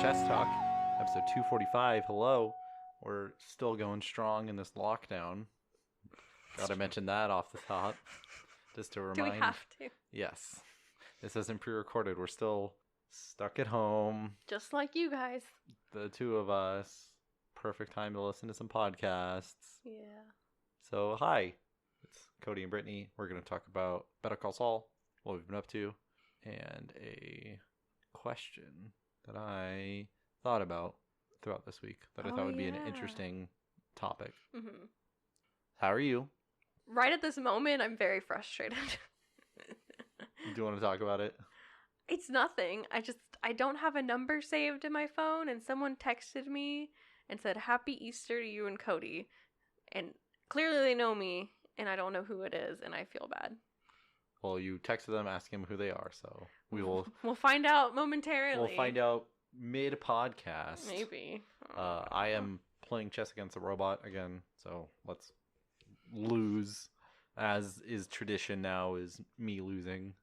Chess Talk, episode 245. Hello. We're still going strong in this lockdown. Gotta mention that off the top. Just to remind. Do we have to? Yes. This isn't pre-recorded. We're still stuck at home. Just like you guys. The two of us. Perfect time to listen to some podcasts. Yeah. So, hi. It's Cody and Brittany. We're going to talk about Better Call Saul, what we've been up to, and a question that I thought about throughout this week that I thought would be an interesting topic. Mm-hmm. How are you? Right at this moment, I'm very frustrated. Do you want to talk about it? It's nothing. I don't have a number saved in my phone, and someone texted me and said, "Happy Easter to you and Cody." And clearly they know me, and I don't know who it is, and I feel bad. Well, you texted them asking them who they are, so we'll find out momentarily. We'll find out mid-podcast. Maybe. I am playing chess against a robot again, so let's lose. As is tradition now, is me losing.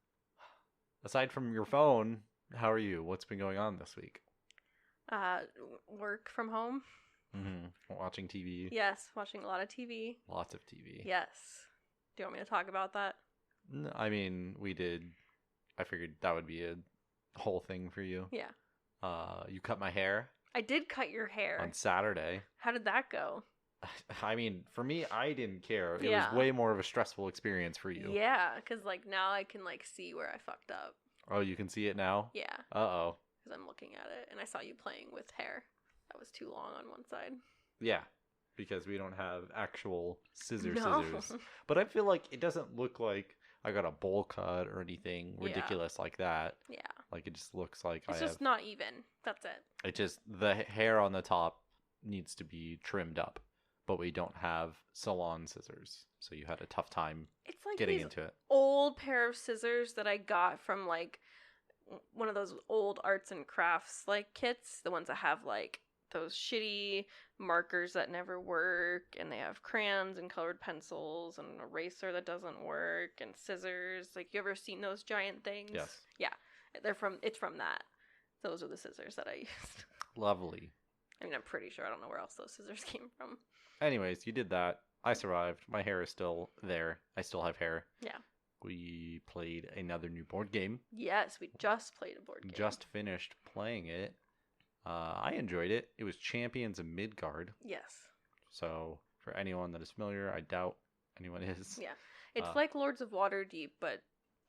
Aside from your phone, how are you? What's been going on this week? Work from home. Mm-hmm. Watching TV. Yes, watching a lot of TV. Lots of TV. Yes. Do you want me to talk about that? No, I mean, we did. I figured that would be a whole thing for you. Yeah. You cut my hair. I did cut your hair. On Saturday. How did that go? I mean, for me, I didn't care. It was way more of a stressful experience for you. Yeah, because now I can see where I fucked up. Oh, you can see it now? Yeah. Uh-oh. Because I'm looking at it, and I saw you playing with hair. That was too long on one side. Yeah, because we don't have actual scissors. But I feel like it doesn't look like I got a bowl cut or anything ridiculous like that. Yeah. Like, it just looks like it's just not even. That's it. It just, the hair on the top needs to be trimmed up. But we don't have salon scissors, so you had a tough time getting into it. Old pair of scissors that I got from one of those old arts and crafts kits, the ones that have those shitty markers that never work, and they have crayons and colored pencils and an eraser that doesn't work and scissors. You ever seen those giant things? Yes. Yeah, it's from that. Those are the scissors that I used. Lovely. I mean, I'm pretty sure. I don't know where else those scissors came from. Anyways, you did that. I survived. My hair is still there. I still have hair. Yeah. We played another new board game. Yes, we just played a board game. Just finished playing it. I enjoyed it. It was Champions of Midgard. Yes. So, for anyone that is familiar, I doubt anyone is. Yeah. It's like Lords of Waterdeep, but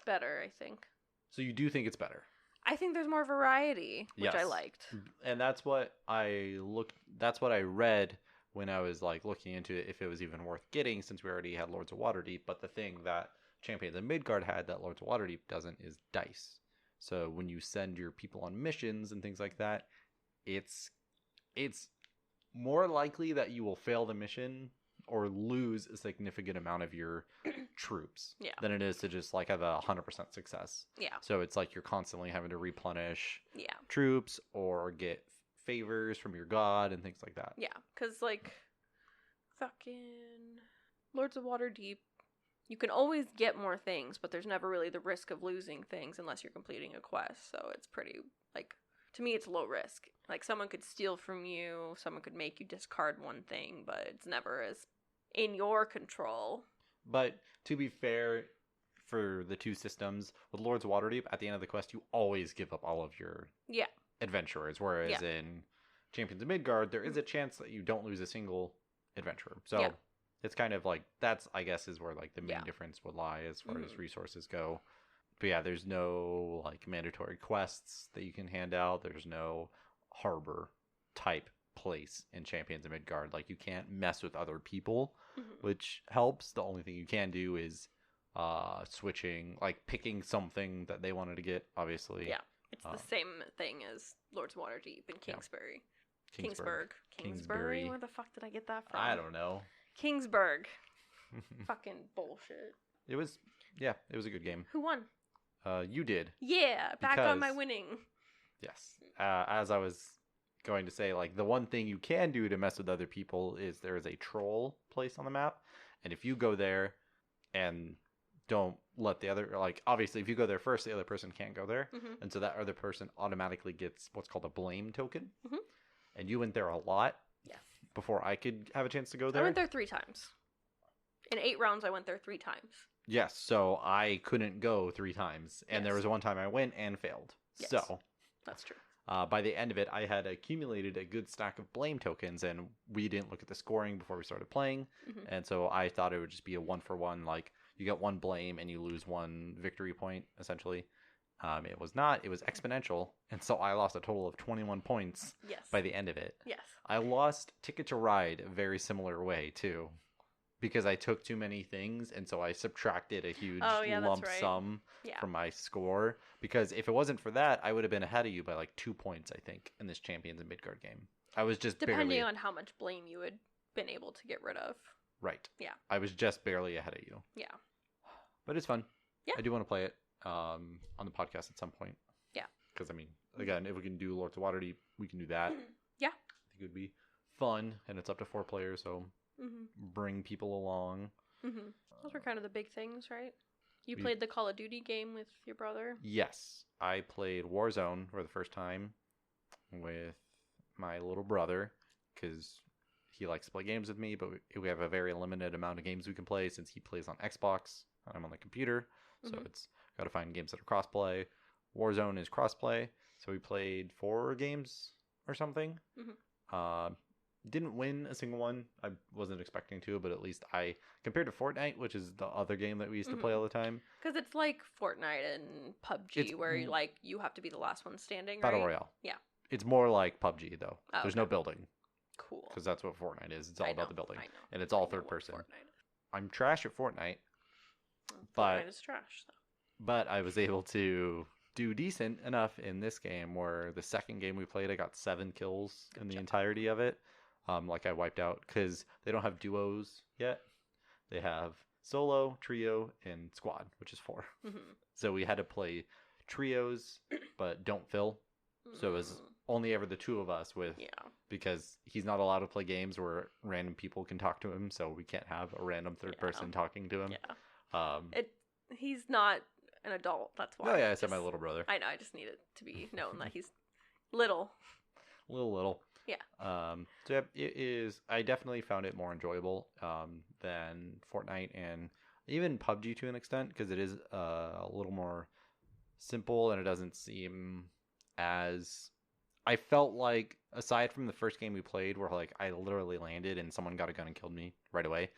better, I think. So you do think it's better? I think there's more variety, which I liked. And that's what I read when I was looking into it, if it was even worth getting, since we already had Lords of Waterdeep. But the thing that Champions of Midgard had that Lords of Waterdeep doesn't is dice. So when you send your people on missions and things like that, it's more likely that you will fail the mission or lose a significant amount of your troops than it is to just have a 100% success. Yeah. So it's you're constantly having to replenish troops or get favors from your god and things like that. Yeah, because fucking Lords of Waterdeep, you can always get more things, but there's never really the risk of losing things unless you're completing a quest. So it's pretty, to me, it's low risk. Someone could steal from you, someone could make you discard one thing, but it's never as in your control. But to be fair, for the two systems, with Lords of Waterdeep, at the end of the quest, you always give up all of your adventurers, whereas in Champions of Midgard, there is a chance that you don't lose a single adventurer. So it's kind of that's, I guess, is where the main difference would lie as far as resources go. But yeah, there's no mandatory quests that you can hand out. There's no harbor type place in Champions of Midgard. You can't mess with other people, which helps. The only thing you can do is switching, picking something that they wanted to get, obviously. Yeah, it's the same thing as Lords of Waterdeep and Kingsbury. Yeah. Kingsbury? Where the fuck did I get that from? I don't know. Kingsburg. Fucking bullshit. It was a good game. Who won? You did. Yeah, back on my winning. Yes. As I was going to say, the one thing you can do to mess with other people is there is a troll place on the map. And if you go there and don't let the other, like, obviously if you go there first, the other person can't go there. Mm-hmm. And so that other person automatically gets what's called a blame token. Mm-hmm. And you went there a lot. Yes. Before I could have a chance to go there. I went there 3 times. In 8 rounds, I went there 3 times. Yes, so I couldn't go 3 times. And there was one time I went and failed. Yes. So. That's true. By the end of it, I had accumulated a good stack of blame tokens, and we didn't look at the scoring before we started playing. Mm-hmm. And so I thought it would just be a 1-for-1, like you get 1 blame and you lose 1 victory point, essentially. It was not. It was exponential, and so I lost a total of 21 points by the end of it. Yes. I lost Ticket to Ride a very similar way, too, because I took too many things, and so I subtracted a huge lump sum from my score. Because if it wasn't for that, I would have been ahead of you by like 2 points, I think, in this Champions and Midgard game. I was just depending on how much blame you had been able to get rid of. Right. Yeah. I was just barely ahead of you. Yeah. But it's fun. Yeah. I do want to play it on the podcast at some point. Yeah. Because, I mean, again, if we can do Lords of Waterdeep, we can do that. Yeah. I think it would be fun, and it's up to 4 players, so bring people along. Mm-hmm. Those were kind of the big things, right? You played the Call of Duty game with your brother? Yes. I played Warzone for the first time with my little brother, because he likes to play games with me, but we have a very limited amount of games we can play since he plays on Xbox and I'm on the computer. So it's got to find games that are crossplay. Warzone is crossplay, so we played 4 games or something. Didn't win a single one. I wasn't expecting to, but at least I, compared to Fortnite, which is the other game that we used to play all the time. Because it's like Fortnite and PUBG, where you have to be the last one standing, Battle right? Royale. Yeah. It's more like PUBG, though. Oh, There's no building. Cool. Because that's what Fortnite is. It's all about the building. I know. And it's all third person. I'm trash at Fortnite. Fortnite is trash, though. But I was able to do decent enough in this game where the second game we played, I got 7 kills in the entirety of it. Like I wiped out, because they don't have duos yet. They have solo, trio, and squad, which is 4. So we had to play trios, but don't fill. So it was only ever the 2 of us because he's not allowed to play games where random people can talk to him, so we can't have a random third person talking to him. Yeah. He's not an adult, that's why. Oh yeah, I said my little brother. I know, I just need it to be known that he's little. Little. Yeah. So it is. I definitely found it more enjoyable than Fortnite and even PUBG to an extent, because it is a little more simple and it doesn't seem as. I felt like, aside from the first game we played, where like I literally landed and someone got a gun and killed me right away.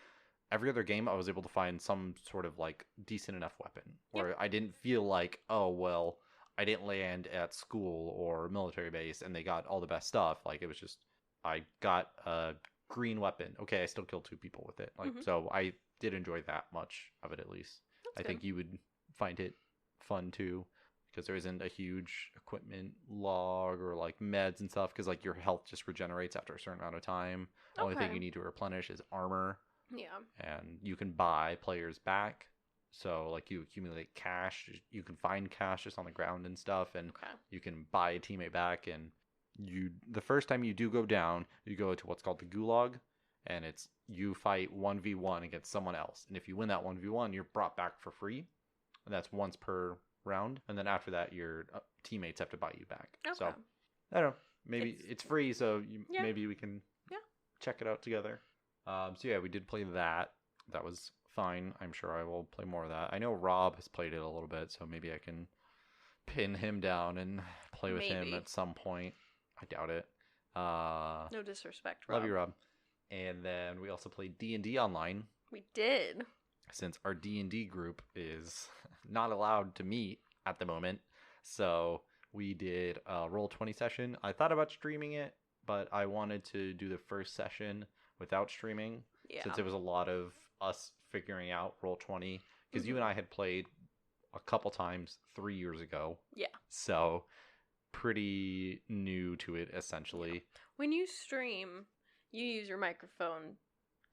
Every other game, I was able to find some sort of like decent enough weapon, where I didn't feel like, oh well, I didn't land at school or military base and they got all the best stuff. Like, it was just, I got a green weapon. Okay, I still killed 2 people with it. Like, so I did enjoy that much of it, at least. I think you would find it fun too, because there isn't a huge equipment log or like meds and stuff, because like your health just regenerates after a certain amount of time. The only thing you need to replenish is armor. Yeah. And you can buy players back. So, like, you accumulate cash. You can find cash just on the ground and stuff, and you can buy a teammate back. And the first time you do go down, you go to what's called the gulag, and it's you fight 1v1 against someone else. And if you win that 1v1, you're brought back for free, and that's once per round. And then after that, your teammates have to buy you back. Okay. So, I don't know. Maybe it's free, so maybe we can check it out together. So yeah, we did play that. That was fine. I'm sure I will play more of that. I know Rob has played it a little bit, so maybe I can pin him down and play with him at some point. I doubt it. No disrespect, Rob. Love you, Rob. And then we also played D&D online. We did. Since our D&D group is not allowed to meet at the moment, so we did a Roll20 session. I thought about streaming it, but I wanted to do the first session without streaming, since it was a lot of us figuring out Roll20, because you and I had played a couple times 3 years ago. Yeah. So pretty new to it, essentially. Yeah. When you stream, you use your microphone.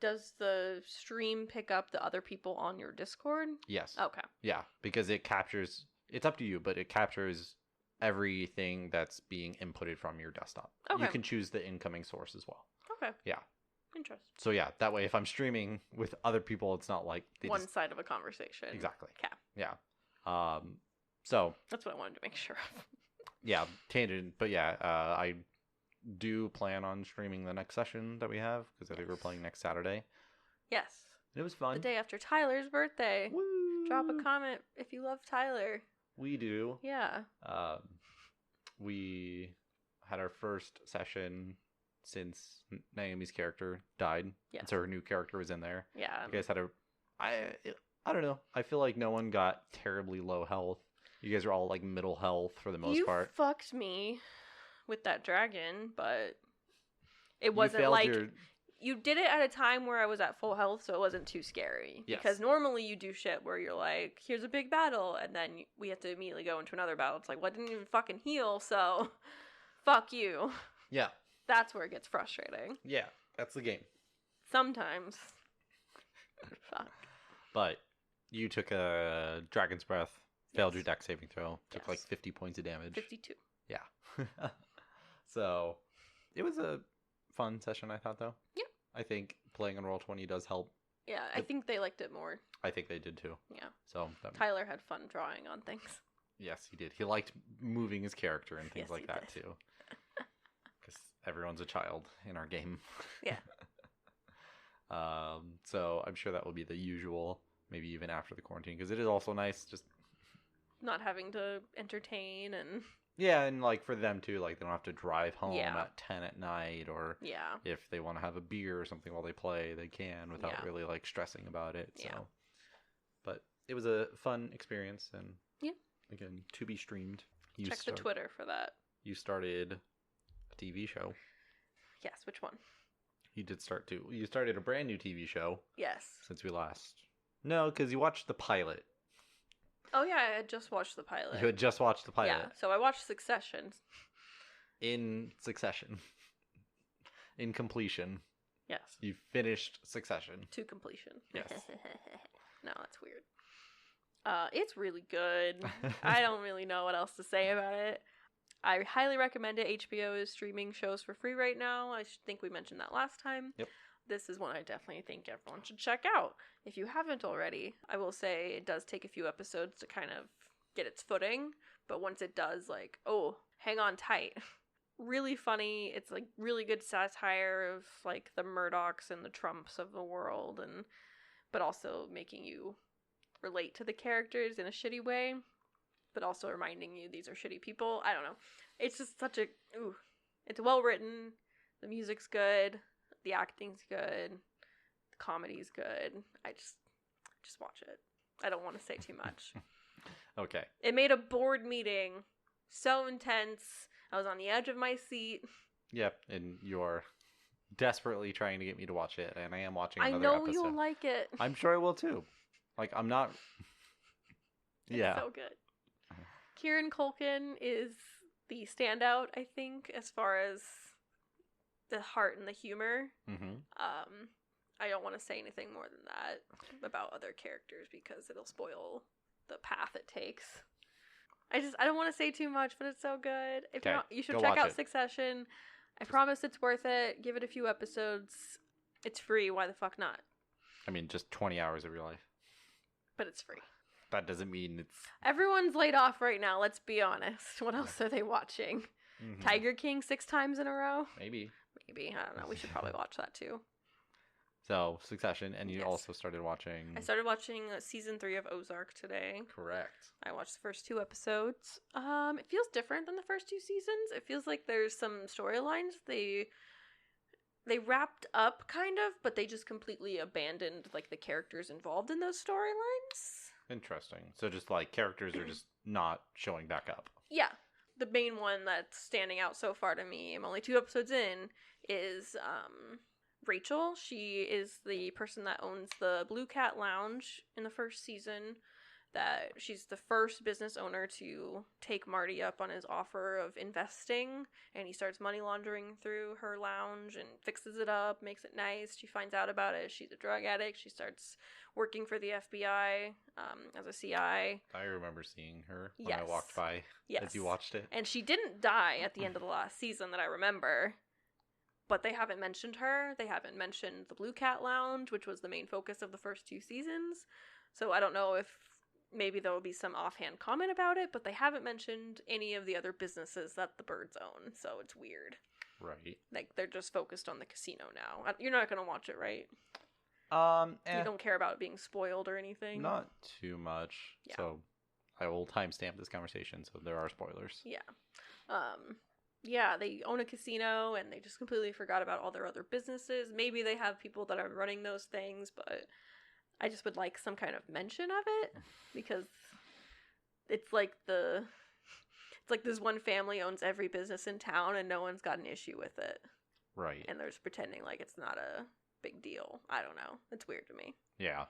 Does the stream pick up the other people on your Discord? Yes. Okay. Yeah, because it captures, it's up to you, but it captures everything that's being inputted from your desktop. Okay. You can choose the incoming source as well. Okay. Yeah. Interesting. So yeah, that way if I'm streaming with other people, it's not like one side of a conversation. Exactly. Okay. Yeah. So that's what I wanted to make sure of. Yeah, tangent, but yeah, I do plan on streaming the next session that we have because I think we're playing next Saturday. Yes. It was fun. The day after Tyler's birthday. Woo! Drop a comment if you love Tyler. We do. Yeah. We had our first session since Naomi's character died. Yeah. So her new character was in there. Yeah. You guys had I don't know. I feel like no one got terribly low health. You guys are all like middle health for the most part. You fucked me with that dragon, but it wasn't like you did it at a time where I was at full health, so it wasn't too scary. Yes. Because normally you do shit where you're like, here's a big battle, and then we have to immediately go into another battle. It's like, well, I didn't even fucking heal, so fuck you. Yeah. That's where it gets frustrating. Yeah, that's the game. Sometimes. Fuck. But you took a Dragon's Breath, failed your dex saving throw, took like 50 points of damage. 52. Yeah. So, it was a fun session, I thought, though. Yeah. I think playing on Roll20 does help. Yeah, I think they liked it more. I think they did, too. Yeah. So Tyler had fun drawing on things. Yes, he did. He liked moving his character and things like that, did. too. Because everyone's a child in our game. Yeah. So I'm sure that will be the usual, maybe even after the quarantine, because it is also nice just not having to entertain and yeah, and like for them too, like they don't have to drive home at 10 at night, or if they want to have a beer or something while they play, they can without really like stressing about it. So, but it was a fun experience, and again, to be streamed. Check the Twitter for that. You started a TV show. Yes, which one? You did start to. You started a brand new TV show. Yes. Since we last. No, because you watched the pilot. Oh yeah, I had just watched the pilot. You had just watched the pilot. Yeah, so I watched Succession. In Succession. In completion. Yes. You finished Succession. To completion. Yes. No, that's weird. It's really good. I don't really know what else to say about it. I highly recommend it. HBO is streaming shows for free right now. I think we mentioned that last time. Yep. This is one I definitely think everyone should check out if you haven't already. I will say it does take a few episodes to kind of get its footing, but once it does, like, oh, hang on tight. Really funny. It's like really good satire of like the Murdochs and the Trumps of the world, and but also making you relate to the characters in a shitty way, but also reminding you these are shitty people. I don't know. It's just such a it's well written. The music's good. The acting's good. The comedy's good. I just watch it. I don't want to say too much. Okay. It made a board meeting so intense. I was on the edge of my seat. Yep, and you're desperately trying to get me to watch it, and I am watching another episode. I know episode. you'll like it. I'm sure I will too. Like, I'm not... It's so good. Kieran Culkin is the standout, I think, as far as the heart and the humor. Mm-hmm. I don't want to say anything more than that about other characters because it'll spoil the path it takes. I don't want to say too much, but it's so good. If you're not, you should check out Succession. I promise it's worth it. Give it a few episodes. It's free. Why the fuck not? I mean, just 20 hours of your life. But it's free. That doesn't mean it's... Everyone's laid off right now, let's be honest. What else are they watching? Mm-hmm. Tiger King 6 times in a row? Maybe. I don't know. We should probably watch that too. So, Succession, and you also started watching... I started watching season 3 of Ozark today. Correct. I watched the first 2 episodes. It feels different than the first 2 seasons. It feels like there's some storylines they wrapped up, kind of, but they just completely abandoned, like, the characters involved in those storylines. Interesting. So just, like, characters are just not showing back up. Yeah. The main one that's standing out so far to me, I'm only 2 episodes in, is Rachel. She is the person that owns the Blue Cat Lounge in the first season. That she's the first business owner to take Marty up on his offer of investing, and he starts money laundering through her lounge and fixes it up, makes it nice. She finds out about it. She's a drug addict. She starts working for the FBI as a CI. I remember seeing her when I walked by as you watched it. And she didn't die at the end of the last season that I remember, but they haven't mentioned her. They haven't mentioned the Blue Cat Lounge, which was the main focus of the first 2 seasons. So I don't know if maybe there will be some offhand comment about it, but they haven't mentioned any of the other businesses that the birds own, so it's weird. Right. Like, they're just focused on the casino now. You're not going to watch it, right? You don't care about it being spoiled or anything? Not too much. Yeah. So I will timestamp this conversation, so there are spoilers. Yeah. Yeah, they own a casino, and they just completely forgot about all their other businesses. Maybe they have people that are running those things, but I just would like some kind of mention of it, because it's like this one family owns every business in town, and no one's got an issue with it. Right. And they're just pretending like it's not a big deal. I don't know. It's weird to me. Yeah.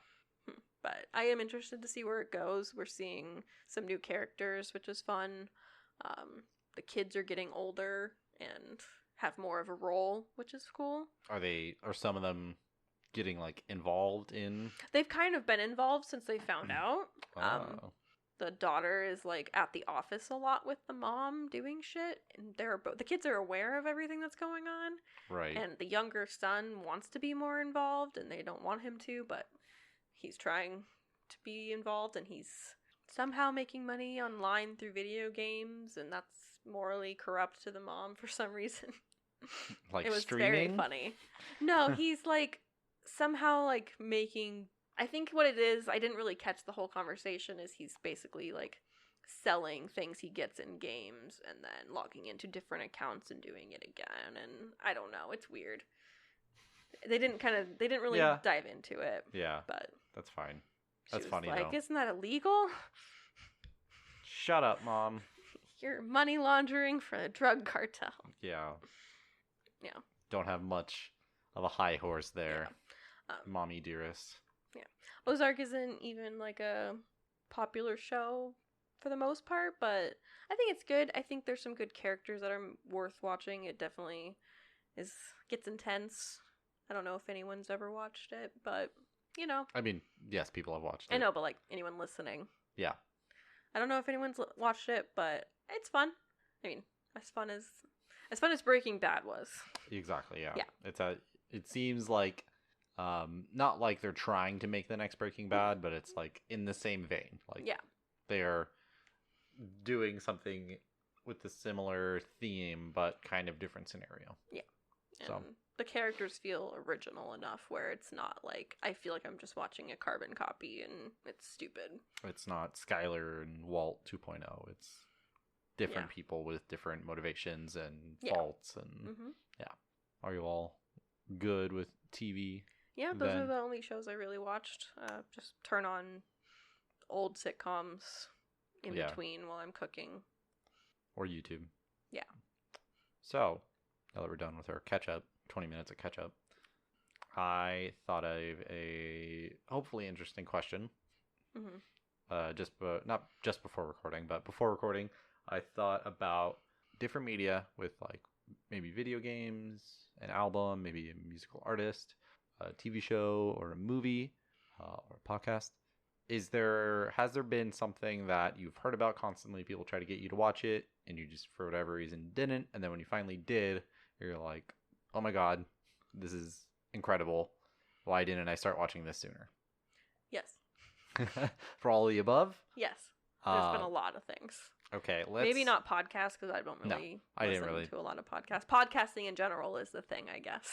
But I am interested to see where it goes. We're seeing some new characters, which is fun. The kids are getting older and have more of a role, which is cool. Are some of them getting like involved in? They've kind of been involved since they found out. The daughter is like at the office a lot with the mom doing shit, and the kids are aware of everything that's going on. Right. And the younger son wants to be more involved, and they don't want him to, but he's trying to be involved, and he's somehow making money online through video games, and that's morally corrupt to the mom for some reason. Like, it was streaming? Very funny. No, he's like somehow like making. I think what it is, I didn't really catch the whole conversation, is he's basically like selling things he gets in games and then logging into different accounts and doing it again, and I don't know, it's weird. They didn't really dive into it. Yeah. But that's fine. That's funny like, though. Isn't that illegal? Shut up, Mom. You're money laundering for a drug cartel. Yeah. Yeah. Don't have much of a high horse there. Yeah. Mommy dearest. Yeah. Ozark isn't even like a popular show for the most part, but I think it's good. I think there's some good characters that are worth watching. It definitely gets intense. I don't know if anyone's ever watched it, but you know. I mean, yes, people have watched it. I know, but like anyone listening. Yeah. I don't know if anyone's watched it, but it's fun. I mean, as fun as Breaking Bad was. Exactly, yeah. Yeah. It seems like not like they're trying to make the next Breaking Bad, but it's like in the same vein. Like, yeah. They are doing something with a similar theme, but kind of different scenario. Yeah. And so the characters feel original enough where it's not like I feel like I'm just watching a carbon copy and it's stupid. It's not Skylar and Walt 2.0. It's different people with different motivations and faults and yeah. Are you all good with TV? Yeah, those are the only shows I really watched. Just turn on old sitcoms in between while I'm cooking. Or YouTube. Yeah. So, now that we're done with our catch-up, 20 minutes of catch-up, I thought of a hopefully interesting question. Mm-hmm. Not just before recording, but before recording, I thought about different media with like maybe video games, an album, maybe a musical artist, a TV show, or a movie, or a podcast. Has there been something that you've heard about constantly, people try to get you to watch it, and you just for whatever reason didn't, and then when you finally did, you're like, oh my god, this is incredible. Why didn't I start watching this sooner? Yes. For all of the above? Yes. There's been a lot of things. Okay, maybe not podcasts, because I don't really listen to a lot of podcasts. Podcasting in general is the thing, I guess.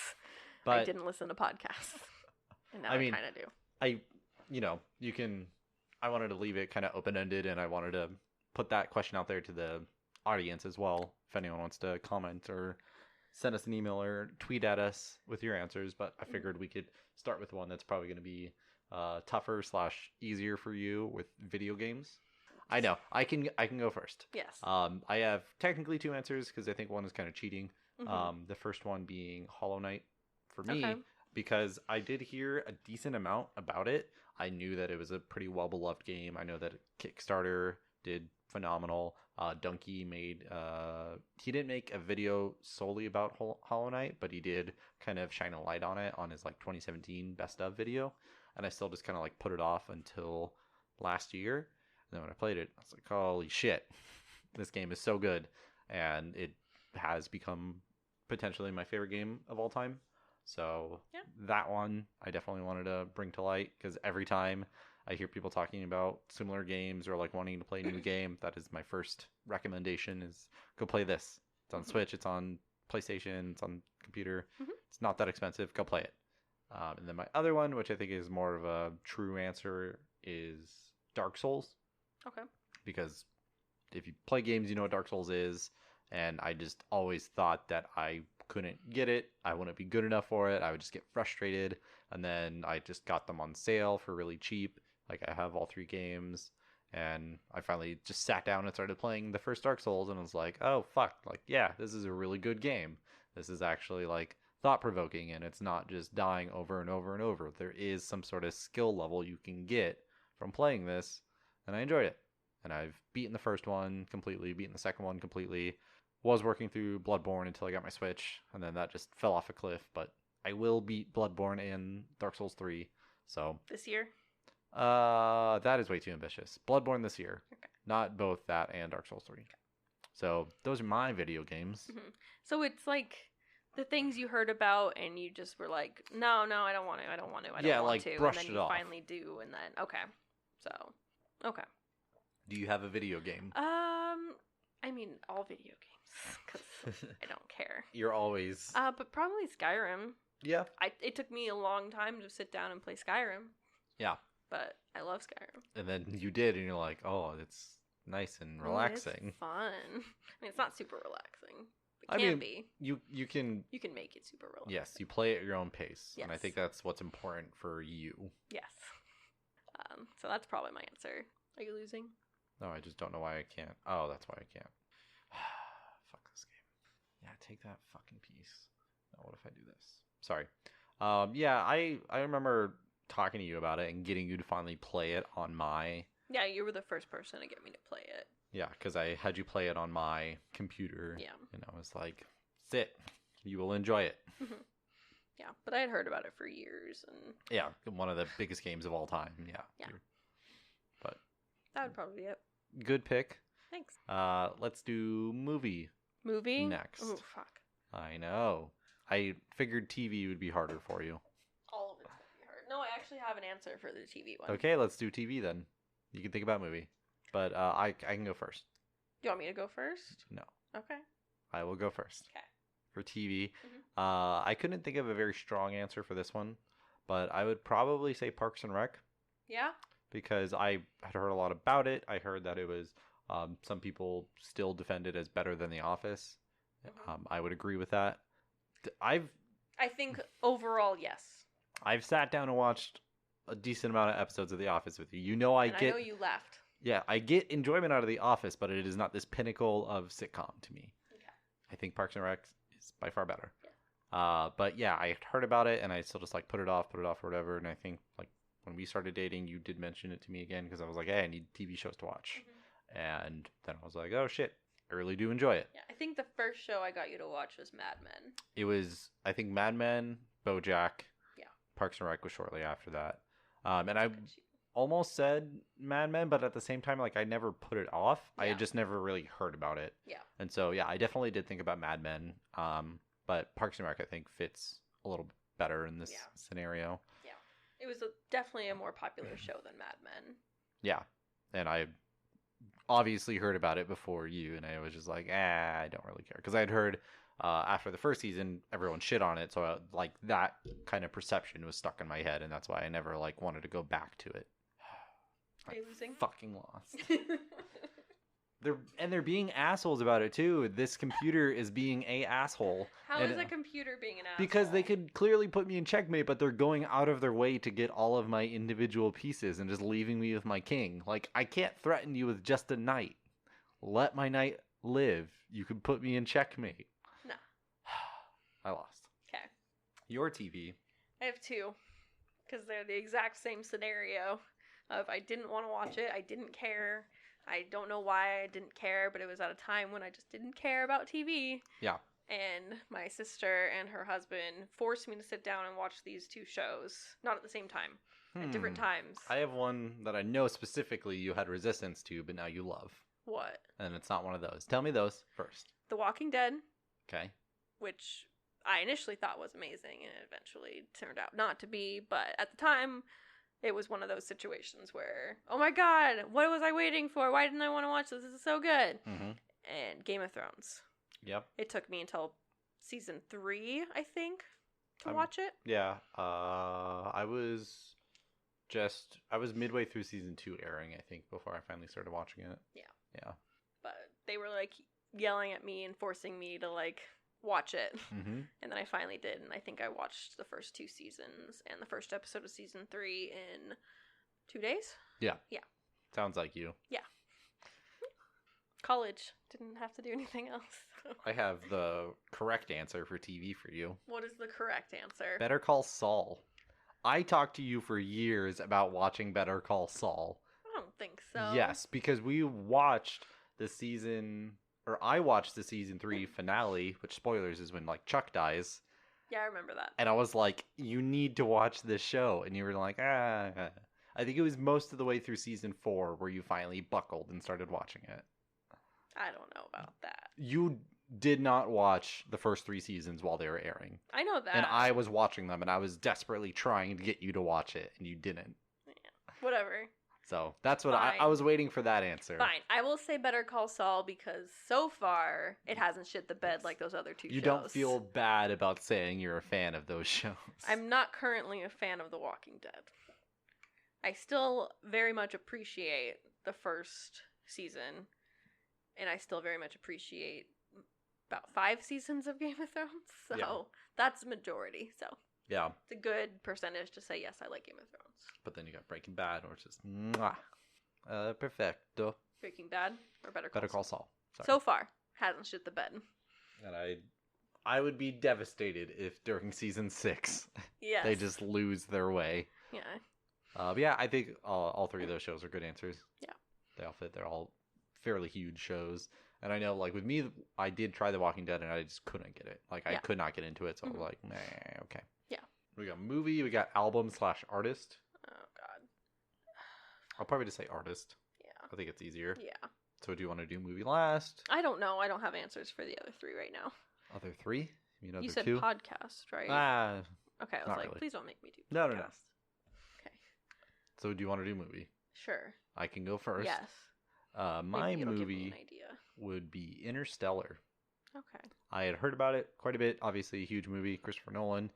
But I didn't listen to podcasts. And now I kind of do. I wanted to leave it kind of open-ended, and I wanted to put that question out there to the audience as well, if anyone wants to comment or send us an email or tweet at us with your answers. But I figured we could start with one that's probably going to be tougher / easier for you with video games. I know. I can go first. Yes. I have technically 2 answers because I think one is kind of cheating. Mm-hmm. The first one being Hollow Knight for me, because I did hear a decent amount about it. I knew that it was a pretty well-beloved game. I know that Kickstarter did phenomenal. Donkey made... he didn't make a video solely about Hollow Knight, but he did kind of shine a light on it on his like 2017 best of video. And I still just kind of like put it off until last year. And then when I played it, I was like, holy shit, this game is so good. And it has become potentially my favorite game of all time. So Yeah. that one I definitely wanted to bring to light, because every time I hear people talking about similar games or like wanting to play a new game, that is my first recommendation, is go play this. It's on Switch, it's on PlayStation, it's on computer. It's not that expensive. Go play it. And then my other one, which I think is more of a true answer, is Dark Souls. Okay. Because if you play games, you know what Dark Souls is. And I just always thought that I couldn't get it. I wouldn't be good enough for it. I would just get frustrated. And then I just got them on sale for really cheap. Like, I have all 3 games. And I finally just sat down and started playing the first Dark Souls. And I was like, oh, fuck. Like, yeah, this is a really good game. This is actually, like, thought-provoking. And it's not just dying over and over and over. There is some sort of skill level you can get from playing this. And I enjoyed it. And I've beaten the first one completely, beaten the second one completely. Was working through Bloodborne until I got my Switch, and then that just fell off a cliff. But I will beat Bloodborne in Dark Souls 3. So this year? That is way too ambitious. Bloodborne this year. Okay. Not both that and Dark Souls 3. Okay. So those are my video games. So it's like the things you heard about and you just were like, no, I don't want to. I don't want to. I don't want to. Brushed and then it you off. Finally do, and then okay. So, okay. Do you have a video game? I mean, all video games, because I don't care. You're always... But probably Skyrim. Yeah. It took me a long time to sit down and play Skyrim. Yeah. But I love Skyrim. And then you did, and you're like, oh, it's nice and relaxing. It's fun. I mean, it's not super relaxing. It can be. You can... You can make it super relaxing. Yes, you play at your own pace. Yes. And I think that's what's important for you. Yes. So that's probably my answer. Are you losing? No, I just don't know why I can't. Oh, that's why I can't. Fuck this game. Yeah, take that fucking piece. No, what if I do this? Sorry. Yeah, I remember talking to you about it and getting you to finally play it on my... Yeah, you were the first person to get me to play it. Yeah, because I had you play it on my computer. Yeah. And I was like, sit. You will enjoy it. Yeah, but I had heard about it for years. And yeah, one of the biggest games of all time. Yeah. Yeah. But that would probably be it. Good pick. Thanks. Let's do movie. Movie? Next. Oh, fuck. I know. I figured TV would be harder for you. All of it's going to be hard. No, I actually have an answer for the TV one. Okay, let's do TV then. You can think about movie. But I can go first. Do you want me to go first? No. Okay. I will go first. Okay. For TV. I couldn't think of a very strong answer for this one, but I would probably say Parks and Rec. Yeah? Because I had heard a lot about it. I heard that it was, some people still defend it as better than The Office. I would agree with that. I think overall, yes. I've sat down and watched a decent amount of episodes of The Office with you. You know I know you laughed. Yeah, I get enjoyment out of The Office, but it is not this pinnacle of sitcom to me. Okay. I think Parks and Rec is by far better. Yeah. But yeah, I had heard about it, and I still just like put it off or whatever. And I think like when we started dating, you did mention it to me again because I was like, hey, I need TV shows to watch. And then I was like, oh shit, I really do enjoy it. Yeah, I think the first show I got you to watch was Mad Men. It was, I think, Mad Men, BoJack. Yeah. Parks and Rec was shortly after that. And I almost said Mad Men, but at the same time, like, I never put it off. Yeah. I had just never really heard about it. Yeah. And so, yeah, I definitely did think about Mad Men. But Parks and Rec, I think, fits a little better in this scenario. Yeah. It was definitely a more popular show than Mad Men. Yeah. And I obviously heard about it before you, and I was just like, I don't really care. Because I had heard after the first season, everyone shit on it. So, like, that kind of perception was stuck in my head, and that's why I never, like, wanted to go back to it. Are you losing? Fucking lost. They're being assholes about it too. This computer is being a asshole. How is a computer being an asshole? Because they could clearly put me in checkmate, but they're going out of their way to get all of my individual pieces and just leaving me with my king. Like, I can't threaten you with just a knight. Let my knight live. You could put me in checkmate. No. I lost. Okay. Your TV. I have two. Because they're the exact same scenario of I didn't want to watch it. I didn't care. I don't know why I didn't care, but it was at a time when I just didn't care about TV. Yeah. And my sister and her husband forced me to sit down and watch these two shows. Not at the same time. At different times. I have one that I know specifically you had resistance to, but now you love. What? And it's not one of those. Tell me those first. The Walking Dead. Okay. which I initially thought was amazing, and it eventually turned out not to be. But at the time, it was one of those situations where, oh my god, what was I waiting for? Why didn't I want to watch this? This is so good. Mm-hmm. And Game of Thrones. Yep. It took me until season 3, I think, to watch it. Yeah. I was midway through season 2 airing, I think, before I finally started watching it. Yeah. Yeah. But they were like yelling at me and forcing me to like watch it. Mm-hmm. And then I finally did, and I think I watched the first 2 seasons and the first episode of season 3 in 2 days. Yeah. Yeah. Sounds like you. Yeah. College. Didn't have to do anything else. I have the correct answer for TV for you. What is the correct answer? Better Call Saul. I talked to you for years about watching Better Call Saul. I don't think so. Yes, because we watched the season, or I watched the season 3 finale, which, spoilers, is when like Chuck dies. Yeah, I remember that. And I was like, you need to watch this show. And you were like, ah. I think it was most of the way through season 4 where you finally buckled and started watching it. I don't know about that. You did not watch the first 3 seasons while they were airing. I know that. And I was watching them, and I was desperately trying to get you to watch it, and you didn't. Yeah. Whatever. So that's what I was waiting for that answer. Fine. I will say Better Call Saul because so far it hasn't shit the bed like those other 2 shows. You don't feel bad about saying you're a fan of those shows. I'm not currently a fan of The Walking Dead. I still very much appreciate the first season, and I still very much appreciate about 5 seasons of Game of Thrones. So that's the majority. So yeah, it's a good percentage to say, yes, I like Game of Thrones. But then you got Breaking Bad, which is perfecto. Breaking Bad or Better Call Saul. Sorry. So far, hasn't shit the bed. And I would be devastated if during season 6 they just lose their way. Yeah. But yeah, I think all 3 of those shows are good answers. Yeah. They all fit. They're all fairly huge shows. And I know, like, with me, I did try The Walking Dead, and I just couldn't get it. Like, I could not get into it, so I was like, nah, okay. Yeah. We got movie, we got album/artist. Oh, God. I'll probably just say artist. Yeah. I think it's easier. Yeah. So do you want to do movie last? I don't know. I don't have answers for the other 3 right now. Other 3? You know, you said 2? Podcast, right? Okay, I was like, really. Please don't make me do podcast. No. Okay. So do you want to do movie? Sure. I can go first. Yes. My maybe movie would be Interstellar. Okay. I had heard about it quite a bit. Obviously, a huge movie. Christopher Nolan.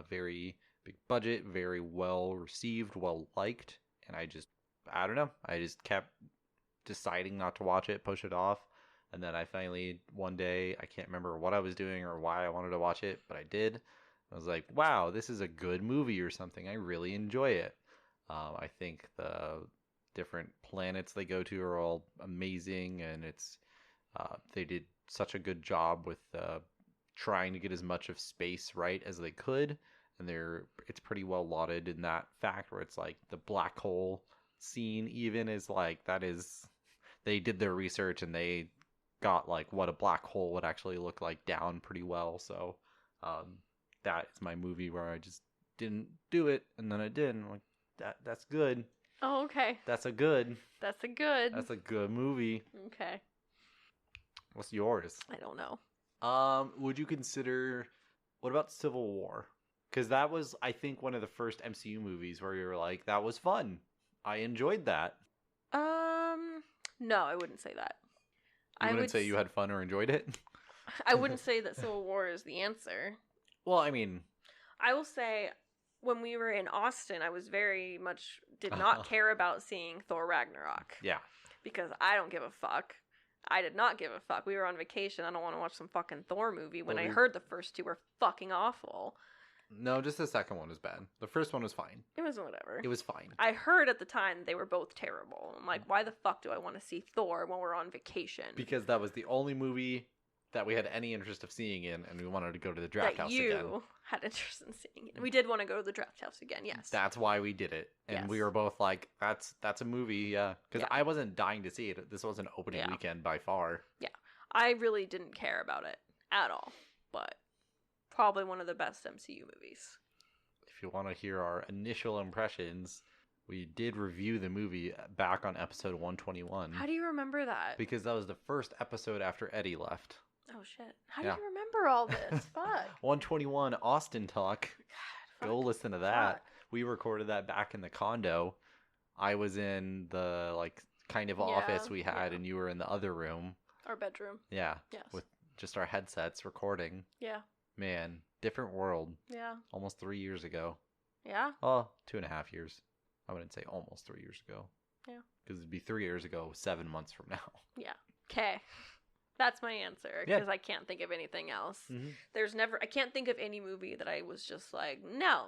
Very big budget. Very well received. Well liked. And I don't know. I just kept deciding not to watch it. Push it off. And then I finally, one day, I can't remember what I was doing or why I wanted to watch it. But I did. I was like, wow, this is a good movie or something. I really enjoy it. I think the different planets they go to are all amazing, and they did such a good job with trying to get as much of space right as they could, and it's pretty well lauded in that fact where it's like the black hole scene even is like they did their research and they got like what a black hole would actually look like down pretty well. So that is my movie where I just didn't do it, and then I did, and I'm like, that's good. Oh, okay. That's a good movie. Okay. What's yours? I don't know. Would you consider, what about Civil War? Because that was, I think, one of the first MCU movies where you were like, that was fun. I enjoyed that. No, I wouldn't say that. You wouldn't say you had fun or enjoyed it? I wouldn't say that Civil War is the answer. Well, I mean, I will say, when we were in Austin, I was very much did not care about seeing Thor Ragnarok. Yeah. Because I don't give a fuck. I did not give a fuck. We were on vacation. I don't want to watch some fucking Thor movie when I heard the first 2 were fucking awful. No, just the second one was bad. The first one was fine. It was whatever. It was fine. I heard at the time they were both terrible. I'm like, why the fuck do I want to see Thor when we're on vacation? Because that was the only movie that we had any interest of seeing in, and we wanted to go to the draft house again. You had interest in seeing it. We did want to go to the draft house again, yes. That's why we did it. And we were both like, that's a movie, yeah. Because I wasn't dying to see it. This was an opening weekend by far. Yeah. I really didn't care about it at all. But probably one of the best MCU movies. If you want to hear our initial impressions, we did review the movie back on episode 121. How do you remember that? Because that was the first episode after Eddie left. Oh, shit. How do you remember all this? Fuck. 121 Austin Talk. God, Go listen to that. We recorded that back in the condo. I was in the, like, kind of office we had, and you were in the other room. Our bedroom. Yeah. Yes. With just our headsets recording. Yeah. Man, different world. Yeah. Almost 3 years ago. Yeah? Oh, 2.5 years. I wouldn't say almost 3 years ago. Yeah. Because it'd be 3 years ago, 7 months from now. Yeah. Okay. That's my answer, because I can't think of anything else. Mm-hmm. I can't think of any movie that I was just like, no,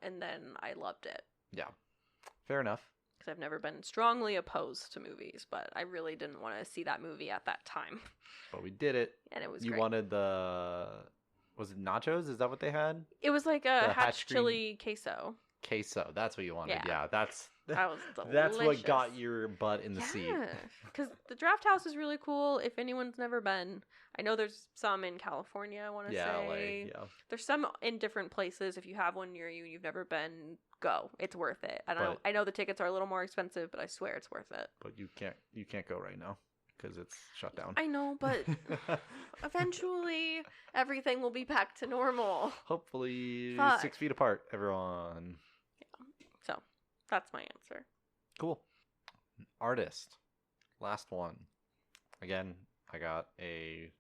and then I loved it. Yeah. Fair enough. Because I've never been strongly opposed to movies, but I really didn't want to see that movie at that time. But we did it. And it was You great. wanted was it nachos? Is that what they had? It was like a hatch chili queso. Queso, that's what you wanted. Yeah, that was delicious. That's what got your butt in the seat. Because the Draft House is really cool. If anyone's never been, I know there's some in California. I want to say, LA, there's some in different places. If you have one near you and you've never been, go. It's worth it. I know the tickets are a little more expensive, but I swear it's worth it. But you can't go right now because it's shut down. I know, but eventually everything will be back to normal. Hopefully 6 feet apart, everyone. So, that's my answer. Cool. Artist. Last one. Again, I got a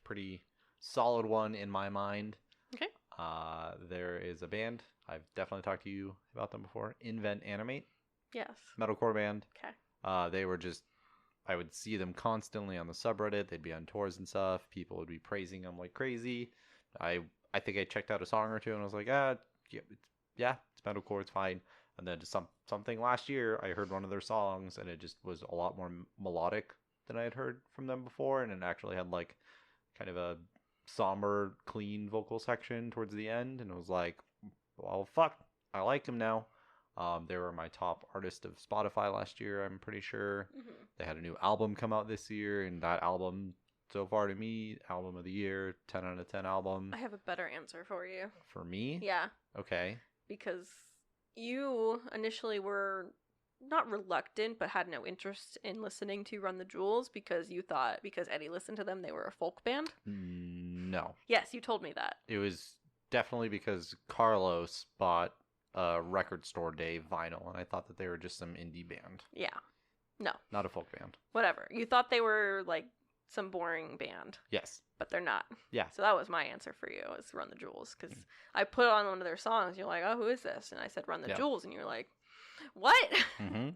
pretty solid one in my mind. Okay. There is a band. I've definitely talked to you about them before. Invent Animate. Yes. Metalcore band. Okay. They were just... I would see them constantly on the subreddit. They'd be on tours and stuff. People would be praising them like crazy. I think I checked out a song or two and I was like, it's metalcore, it's fine. And then just something last year, I heard one of their songs, and it just was a lot more melodic than I had heard from them before, and it actually had like kind of a somber, clean vocal section towards the end, and it was like, well, fuck, I like them now. They were my top artist of Spotify last year, I'm pretty sure. Mm-hmm. They had a new album come out this year, and that album, so far to me, album of the year, 10 out of 10 album. I have a better answer for you. For me? Yeah. Okay. Because you initially were not reluctant, but had no interest in listening to Run the Jewels because you thought because Eddie listened to them, they were a folk band? No. Yes, you told me that. It was definitely because Carlos bought a Record Store Day vinyl, and I thought that they were just some indie band. Yeah. No. Not a folk band. Whatever. You thought they were like some boring band. Yes. But they're not. Yeah. So that was my answer for you, was Run the Jewels. Because I put on one of their songs. You're like, oh, who is this? And I said, Run the Jewels. And you're like, what? Mm-hmm.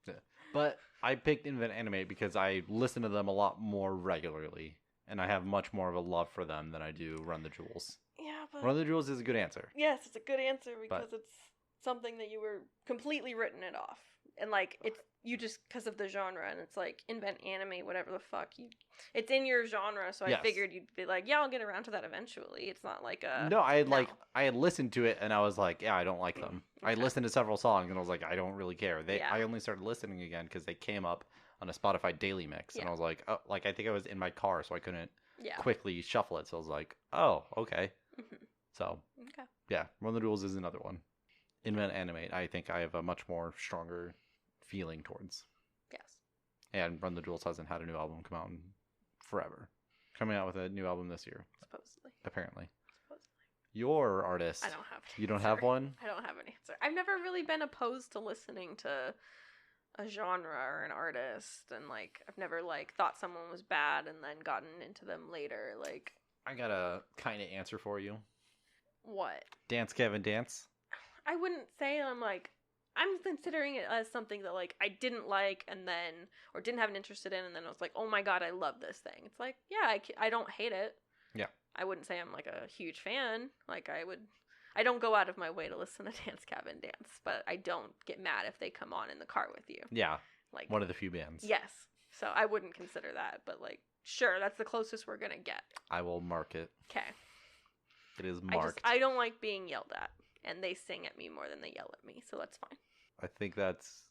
Yeah. But I picked Invent Animate because I listen to them a lot more regularly. And I have much more of a love for them than I do Run the Jewels. Yeah, but... Run the Jewels is a good answer. Yes, it's a good answer because it's something that you were completely written it off. And, like, it's you just because of the genre, and it's like Invent Anime, whatever the fuck. It's in your genre, so I figured you'd be like, yeah, I'll get around to that eventually. It's not like a... No, I had listened to it, and I was like, yeah, I don't like them. Okay. I listened to several songs, and I was like, I don't really care. I only started listening again because they came up on a Spotify daily mix, and I was like, oh, like, I think I was in my car, so I couldn't quickly shuffle it, so I was like, oh, okay. Mm-hmm. So, yeah, Run the Jewels is another one. Invent Animate, I think I have a much more stronger feeling towards. Yes. And Run the Jewels hasn't had a new album come out in forever. Coming out with a new album this year. Supposedly. Apparently. Your artist. I don't have an You don't answer. Have one? I don't have an answer. I've never really been opposed to listening to a genre or an artist, and like I've never like thought someone was bad and then gotten into them later. Like, I got a kind of answer for you. What? Dance Kevin Dance. I wouldn't say I'm considering it as something that like I didn't like and then or didn't have an interest in, and then I was like, oh my god, I love this thing. It's like, yeah, I don't hate it. Yeah. I wouldn't say I'm like a huge fan. Like I don't go out of my way to listen to Dance Cabin Dance, but I don't get mad if they come on in the car with you. Yeah. Like one of the few bands. Yes. So I wouldn't consider that, but like sure, that's the closest we're gonna get. I will mark it. Okay. It is marked. I don't like being yelled at, and they sing at me more than they yell at me, so that's fine. I think that's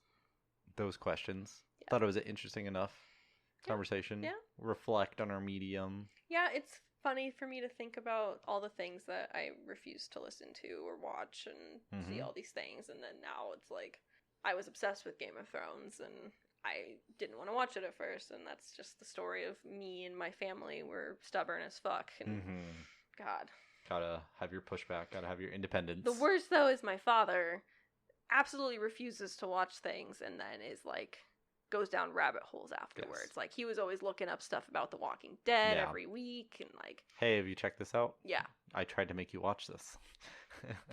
those questions. Yeah. Thought it was an interesting enough conversation. Yeah. Reflect on our medium. Yeah, it's funny for me to think about all the things that I refuse to listen to or watch and see all these things, and then now it's like I was obsessed with Game of Thrones, and I didn't want to watch it at first, and that's just the story of me and my family. We're stubborn as fuck, and God. Gotta have your pushback, gotta have your independence. The worst, though, is my father absolutely refuses to watch things, and then is like, goes down rabbit holes afterwards. Yes. Like, he was always looking up stuff about The Walking Dead every week, and like... Hey, have you checked this out? Yeah. I tried to make you watch this.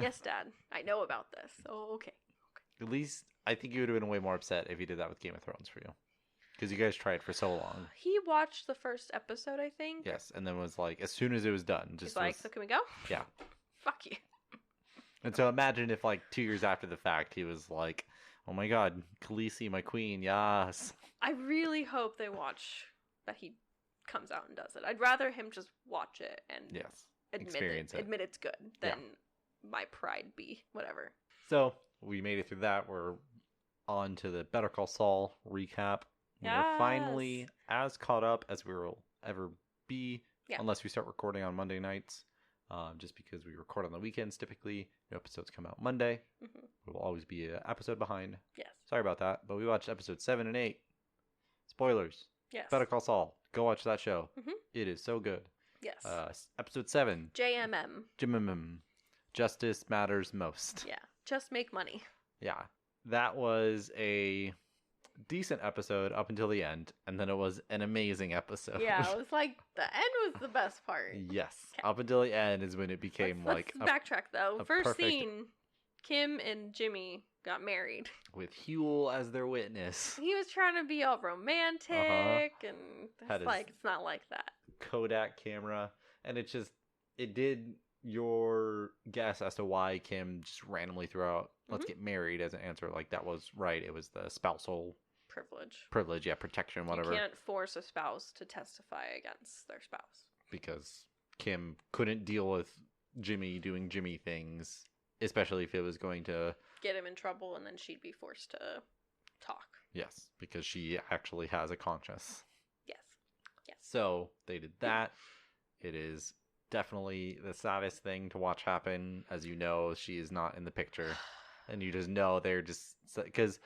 Yes, Dad. I know about this. Oh, okay. At least, I think you would have been way more upset if he did that with Game of Thrones for you. Because you guys tried for so long. He watched the first episode, I think. Yes, and then was like, as soon as it was done... He's like, so can we go? Yeah. Fuck you. And so imagine if, like, 2 years after the fact, he was like, oh my god, Khaleesi, my queen, yes. I really hope they watch that he comes out and does it. I'd rather him just watch it and admit it's good than my pride be whatever. So, we made it through that. We're on to the Better Call Saul recap. We're finally as caught up as we will ever be, unless we start recording on Monday nights. Just because we record on the weekends, typically, new episodes come out Monday. Mm-hmm. We will always be an episode behind. Yes. Sorry about that, but we watched episodes 7 and 8. Spoilers. Yes. Better Call Saul. Go watch that show. Mm-hmm. It is so good. Yes. Episode 7. JMM. Justice Matters Most. Yeah. Just make money. Yeah. That was a decent episode up until the end, and then it was an amazing episode. Yeah, it was like the end was the best part. Yes. Okay. Up until the end is when it became let's backtrack though. First scene, Kim and Jimmy got married. With Huel as their witness. He was trying to be all romantic, and it's like, it's not like that. Kodak camera, and it did your guess as to why Kim just randomly threw out, let's get married as an answer. Like, that was right. It was the spousal privilege, yeah, protection, whatever. You can't force a spouse to testify against their spouse. Because Kim couldn't deal with Jimmy doing Jimmy things, especially if it was going to get him in trouble, and then she'd be forced to talk. Yes, because she actually has a conscience. Yes. So they did that. It is definitely the saddest thing to watch happen. As you know, she is not in the picture. And you just know they're just... Because...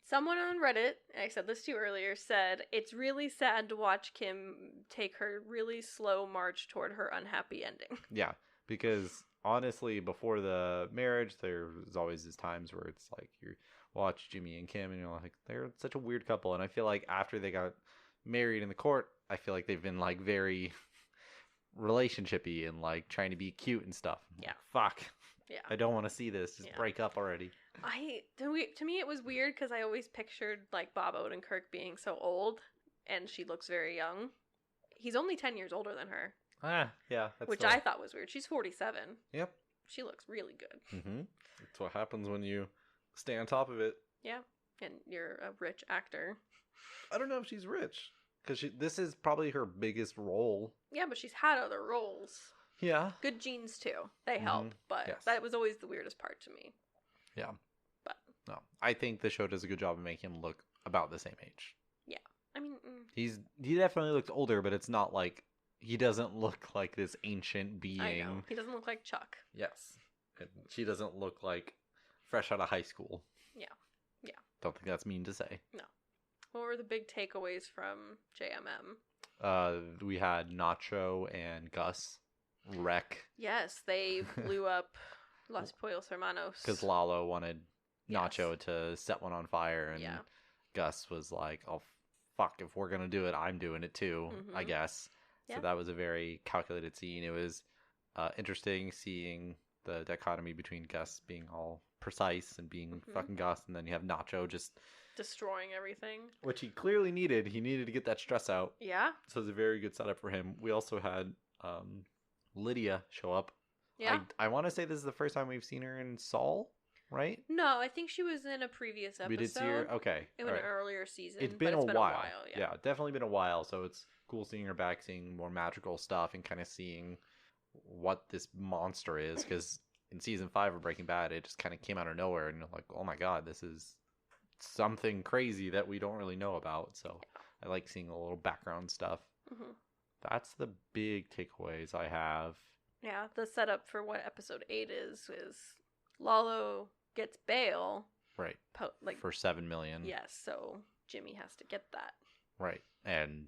Someone on Reddit, I said this to you earlier, said, it's really sad to watch Kim take her really slow march toward her unhappy ending. Yeah, because honestly, before the marriage, there's always these times where it's like you watch Jimmy and Kim and you're like, they're such a weird couple. And I feel like after they got married in the court, I feel like they've been like very relationshipy and like trying to be cute and stuff. Yeah. Like, fuck. Yeah. I don't want to see this. Just break up already. To me, it was weird because I always pictured like Bob Odenkirk being so old, and she looks very young. He's only 10 years older than her. Yeah. Which I thought was weird. She's 47. Yep. She looks really good. Mm-hmm. That's what happens when you stay on top of it. Yeah, and you're a rich actor. I don't know if she's rich because this is probably her biggest role. Yeah, but she's had other roles. Yeah. Good genes, too. They help, but that was always the weirdest part to me. Yeah. But no, I think the show does a good job of making him look about the same age. Yeah. I mean... He definitely looks older, but it's not like... He doesn't look like this ancient being. I know. He doesn't look like Chuck. Yes. And she doesn't look like fresh out of high school. Yeah. Don't think that's mean to say. No. What were the big takeaways from JMM? We had Nacho and Gus wreck. Yes, they blew up Los Pollos Hermanos. Because Lalo wanted Nacho to set one on fire, and Gus was like, oh, fuck, if we're going to do it, I'm doing it too, I guess. So that was a very calculated scene. It was interesting seeing the dichotomy between Gus being all precise and being fucking Gus, and then you have Nacho just... destroying everything. Which he clearly needed. He needed to get that stress out. Yeah. So it's a very good setup for him. We also had Lydia show up. Yeah. I want to say this is the first time we've seen her in Saul, right? No, I think she was in a previous episode. We did see her? Okay. In an earlier season. It's been a while. Yeah, definitely been a while. So it's cool seeing her back, seeing more magical stuff, and kind of seeing what this monster is. Because in season 5 of Breaking Bad, it just kind of came out of nowhere. And you're like, oh my god, this is something crazy that we don't really know about. So I like seeing a little background stuff. That's the big takeaways I have. Yeah, the setup for what episode 8 is Lalo gets bail. Right. For $7 million. Yes, so Jimmy has to get that. Right. And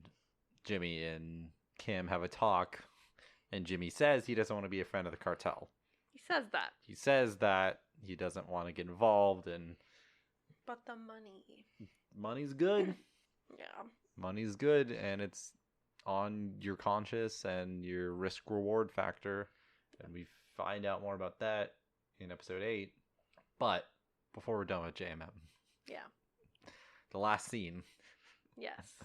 Jimmy and Kim have a talk, and Jimmy says he doesn't want to be a friend of the cartel. He says that. He says that he doesn't want to get involved, and... But the money. Money's good. Yeah. Money's good, and it's on your conscience and your risk-reward factor. And we find out more about that in episode 8. But before we're done with JMM. Yeah. The last scene. Yes.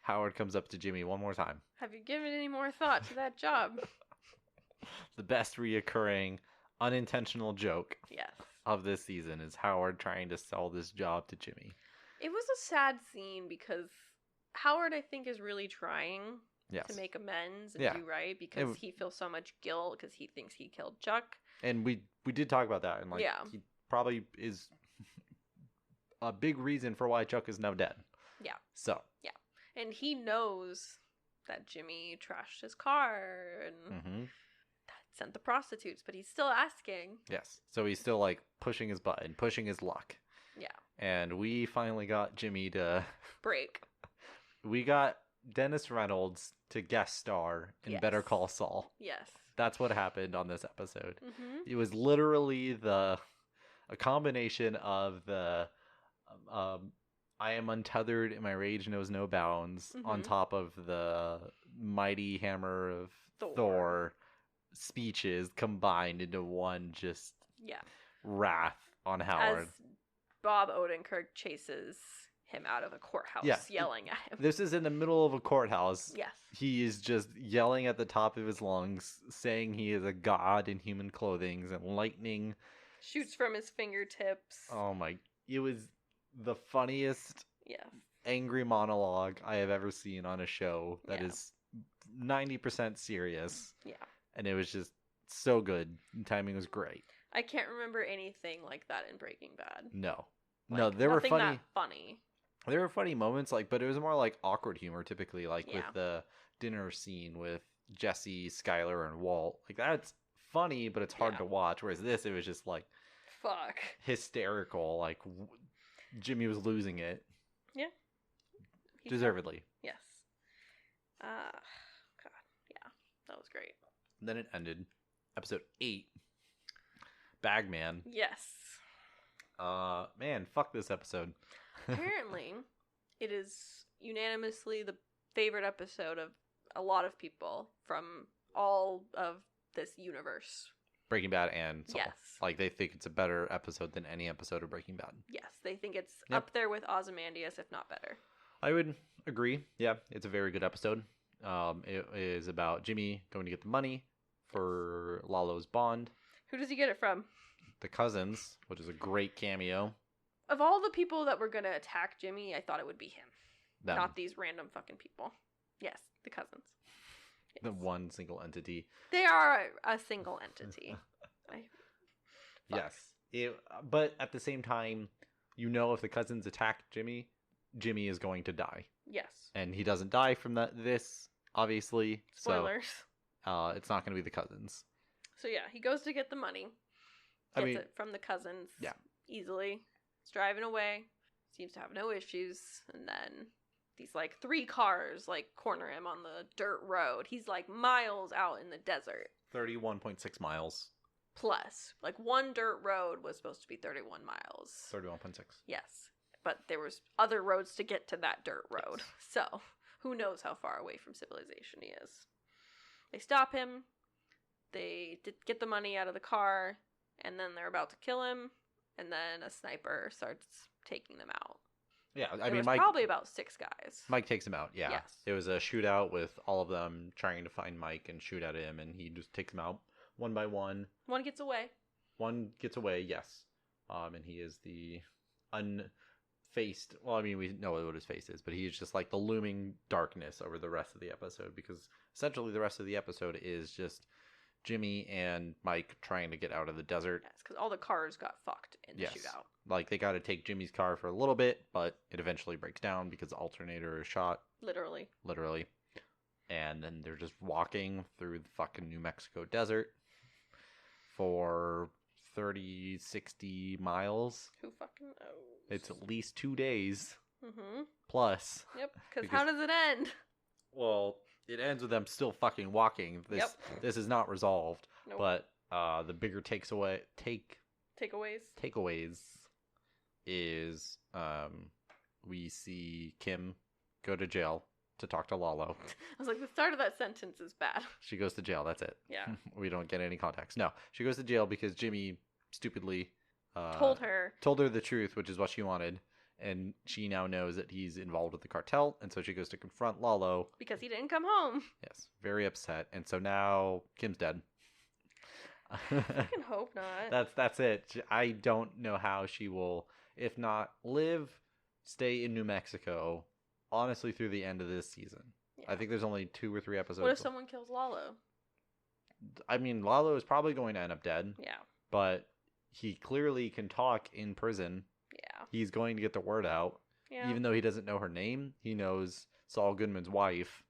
Howard comes up to Jimmy one more time. Have you given any more thought to that job? The best reoccurring unintentional joke of this season is Howard trying to sell this job to Jimmy. It was a sad scene because Howard, I think, is really trying to make amends and do right because he feels so much guilt because he thinks he killed Chuck. And we did talk about that. And he probably is a big reason for why Chuck is now dead. Yeah. So. Yeah. And he knows that Jimmy trashed his car and sent the prostitutes, but he's still asking. Yes. So he's still like pushing his button, pushing his luck. Yeah. And we finally got Jimmy to break. We got Dennis Reynolds to guest star in Better Call Saul. Yes. That's what happened on this episode. Mm-hmm. It was literally a combination of the I am untethered and my rage knows no bounds on top of the mighty hammer of Thor speeches combined into one just wrath on Howard. As Bob Odenkirk chases him out of a courthouse yelling at him. This is in the middle of a courthouse. Yes. He is just yelling at the top of his lungs, saying he is a god in human clothing, and lightning shoots from his fingertips. Oh my. It was the funniest angry monologue I have ever seen on a show that is 90% serious. Yeah. And it was just so good. The timing was great. I can't remember anything like that in Breaking Bad. No. There were funny. Funny. There were funny moments, but it was more like awkward humor typically, with the dinner scene with Jesse, Skyler, and Walt. That's funny, but it's hard to watch. Whereas this, it was just fuck, hysterical. Jimmy was losing it. Yeah. Deservedly. Yes. God. Yeah. That was great. And then it ended. Episode 8. Bagman. Yes. Man, fuck this episode. Apparently, it is unanimously the favorite episode of a lot of people from all of this universe. Breaking Bad and Saul. Yes. They think it's a better episode than any episode of Breaking Bad. Yes, they think it's up there with Ozymandias, if not better. I would agree. Yeah, it's a very good episode. It is about Jimmy going to get the money for Lalo's bond. Who does he get it from? The cousins, which is a great cameo. Of all the people that were going to attack Jimmy, I thought it would be him. Them. Not these random fucking people. Yes, the cousins. Yes. The one single entity. They are a single entity. Yes. But at the same time, if the cousins attack Jimmy, Jimmy is going to die. Yes. And he doesn't die from this, obviously. Spoilers. So, it's not going to be the cousins. So yeah, he goes to get the money. Gets it from the cousins. Yeah. Easily. He's driving away. Seems to have no issues. And then these 3 cars corner him on the dirt road. He's miles out in the desert. 31.6 miles. Plus. One dirt road was supposed to be 31 miles. 31.6. Yes. But there was other roads to get to that dirt road. Yes. So, who knows how far away from civilization he is. They stop him. They get the money out of the car. And then they're about to kill him. And then a sniper starts taking them out. Yeah, Mike, probably about 6 guys. Mike takes him out, yeah. Yes. It was a shootout with all of them trying to find Mike and shoot at him. And he just takes them out one by one. One gets away. One gets away, yes. And he is the unfaced... Well, we know what his face is. But he is just the looming darkness over the rest of the episode. Because essentially the rest of the episode is just... Jimmy and Mike trying to get out of the desert. Yes, because all the cars got fucked in the shootout. They got to take Jimmy's car for a little bit, but it eventually breaks down because the alternator is shot. Literally. And then they're just walking through the fucking New Mexico desert for 30, 60 miles. Who fucking knows? It's at least 2 days. plus. Yep, because how does it end? Well, it ends with them still fucking walking. This is not resolved. Nope. But the bigger takeaways is we see Kim go to jail to talk to Lalo. I was like, the start of that sentence is bad. She goes to jail. That's it. Yeah. We don't get any context. No, she goes to jail because Jimmy stupidly told her the truth, which is what she wanted. And she now knows that he's involved with the cartel, and so she goes to confront Lalo. Because he didn't come home. Yes, very upset. And so now Kim's dead. I can hope not. That's it. I don't know how she will, if not live, stay in New Mexico, honestly, through the end of this season. Yeah. I think there's only 2 or 3 episodes. What if someone kills Lalo? I mean, Lalo is probably going to end up dead. Yeah. But he clearly can talk in prison. Yeah. He's going to get the word out. Yeah. Even though he doesn't know her name, he knows Saul Goodman's wife,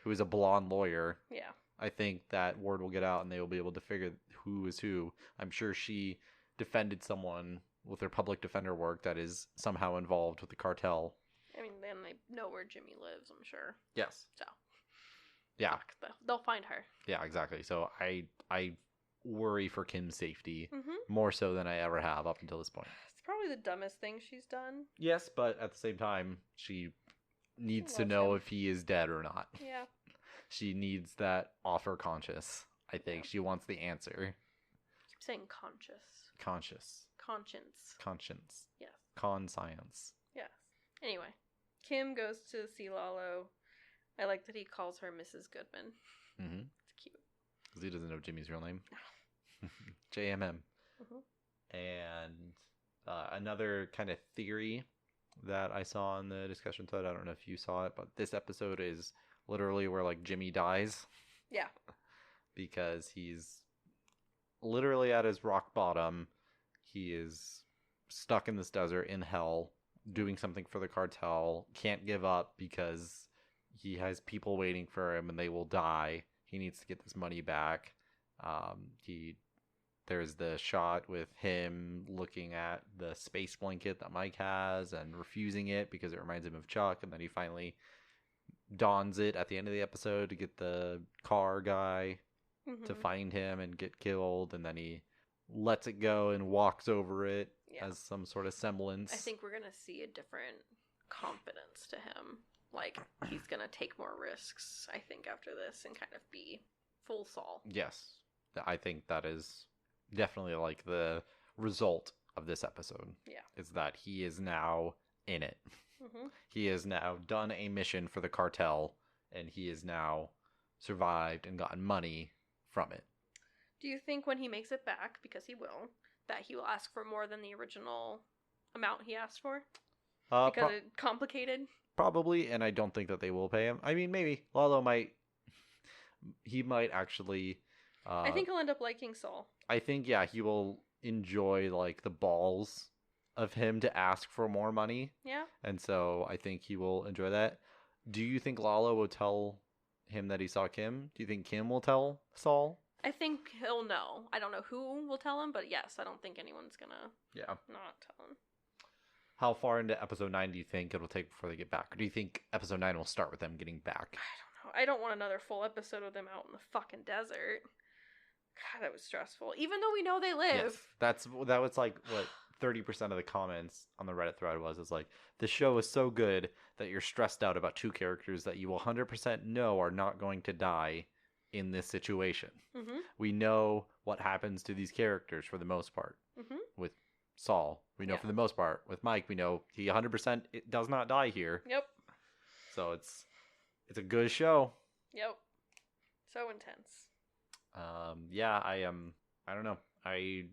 who is a blonde lawyer. Yeah. I think that word will get out and they will be able to figure who is who. I'm sure she defended someone with her public defender work that is somehow involved with the cartel. I mean, then they know where Jimmy lives, I'm sure. Yes. So. Yeah. They'll find her. Yeah, exactly. So I worry for Kim's safety more so than I ever have up until this point. It's probably the dumbest thing she's done. Yes, but at the same time, she needs to know if he is dead or not. Yeah. She needs that offer conscious. I think she wants the answer. Keep saying conscious. Conscious. Conscience. Conscience. Yes. Conscience. Yes. Anyway, Kim goes to see Lalo. I like that he calls her Mrs. Goodman. Mm-hmm. It's cute. Because he doesn't know Jimmy's real name. JMM. Mm-hmm. And another kind of theory that I saw in the discussion thread, I don't know if you saw it, but this episode is literally where like Jimmy dies. Yeah. Because he's literally at his rock bottom. He is stuck in this desert in hell, doing something for the cartel, can't give up because he has people waiting for him and they will die. He needs to get this money back. There's the shot with him looking at the space blanket that Mike has and refusing it because it reminds him of Chuck, and then he finally dons it at the end of the episode to get the car guy to find him and get killed, and then he lets it go and walks over it as some sort of semblance. I think we're going to see a different confidence to him. Like, he's going to take more risks, I think, after this and kind of be full Saul. Yes. I think that is definitely like the result of this episode. Yeah. Is that he is now in it. He has now done a mission for the cartel, and he has now survived and gotten money from it. Do you think when he makes it back, because he will, that he will ask for more than the original amount he asked for? Because it's complicated? Probably, and I don't think that they will pay him. I mean, maybe. Lalo might. He might actually. I think he'll end up liking Saul. I think, yeah, he will enjoy, like, the balls of him to ask for more money. Yeah. And so I think he will enjoy that. Do you think Lalo will tell him that he saw Kim? Do you think Kim will tell Saul? I think he'll know. I don't know who will tell him, but yes, I don't think anyone's gonna not tell him. How far into episode 9 do you think it'll take before they get back? Or do you think episode 9 will start with them getting back? I don't know. I don't want another full episode of them out in the fucking desert. God, that was stressful. Even though we know they live. Yes, that was like, what, 30% of the comments on the Reddit thread was like, the show is so good that you're stressed out about 2 characters that you 100% know are not going to die in this situation. We know what happens to these characters for the most part. With Saul, we know for the most part. With Mike, we know he 100% does not die here. Yep. So it's a good show. Yep. So intense. I don't know. I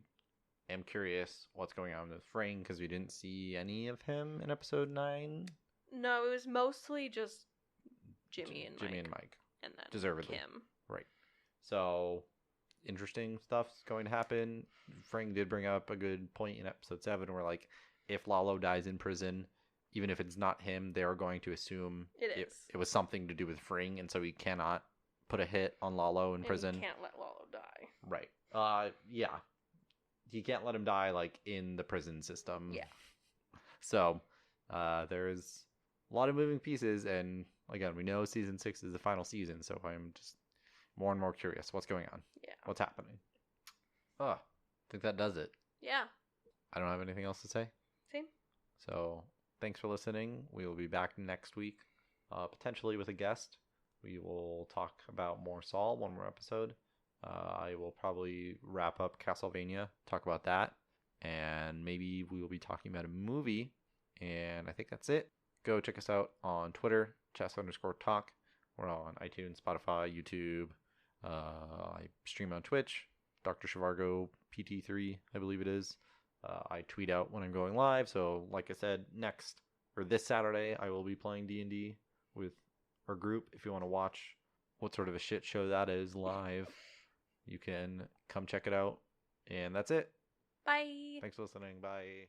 am curious what's going on with Frang because we didn't see any of him in episode 9. No, it was mostly just Jimmy and Mike. And then deservedly. Kim. Right. So, interesting stuff's going to happen. Frang did bring up a good point in episode 7 where, like, if Lalo dies in prison, even if it's not him, they're going to assume it was something to do with Frang, and so he cannot put a hit on Lalo in prison. He can't let Lalo die. Right. Yeah. He can't let him die, like, in the prison system. Yeah. So, there's a lot of moving pieces, and again, we know season 6 is the final season, so I'm just more and more curious what's going on. Yeah. What's happening. I think that does it. Yeah. I don't have anything else to say. Same. So thanks for listening. We will be back next week, potentially with a guest. We will talk about more Saul, one more episode. I will probably wrap up Castlevania, talk about that, and maybe we will be talking about a movie. And I think that's it. Go check us out on Twitter, chess_talk. We're on iTunes, Spotify, YouTube. I stream on Twitch, Dr. Shivargo PT3, I believe it is. I tweet out when I'm going live. So, like I said, this Saturday, I will be playing D&D with our group. If you want to watch what sort of a shit show that is live, you can come check it out. And that's it. Bye. Thanks for listening. Bye.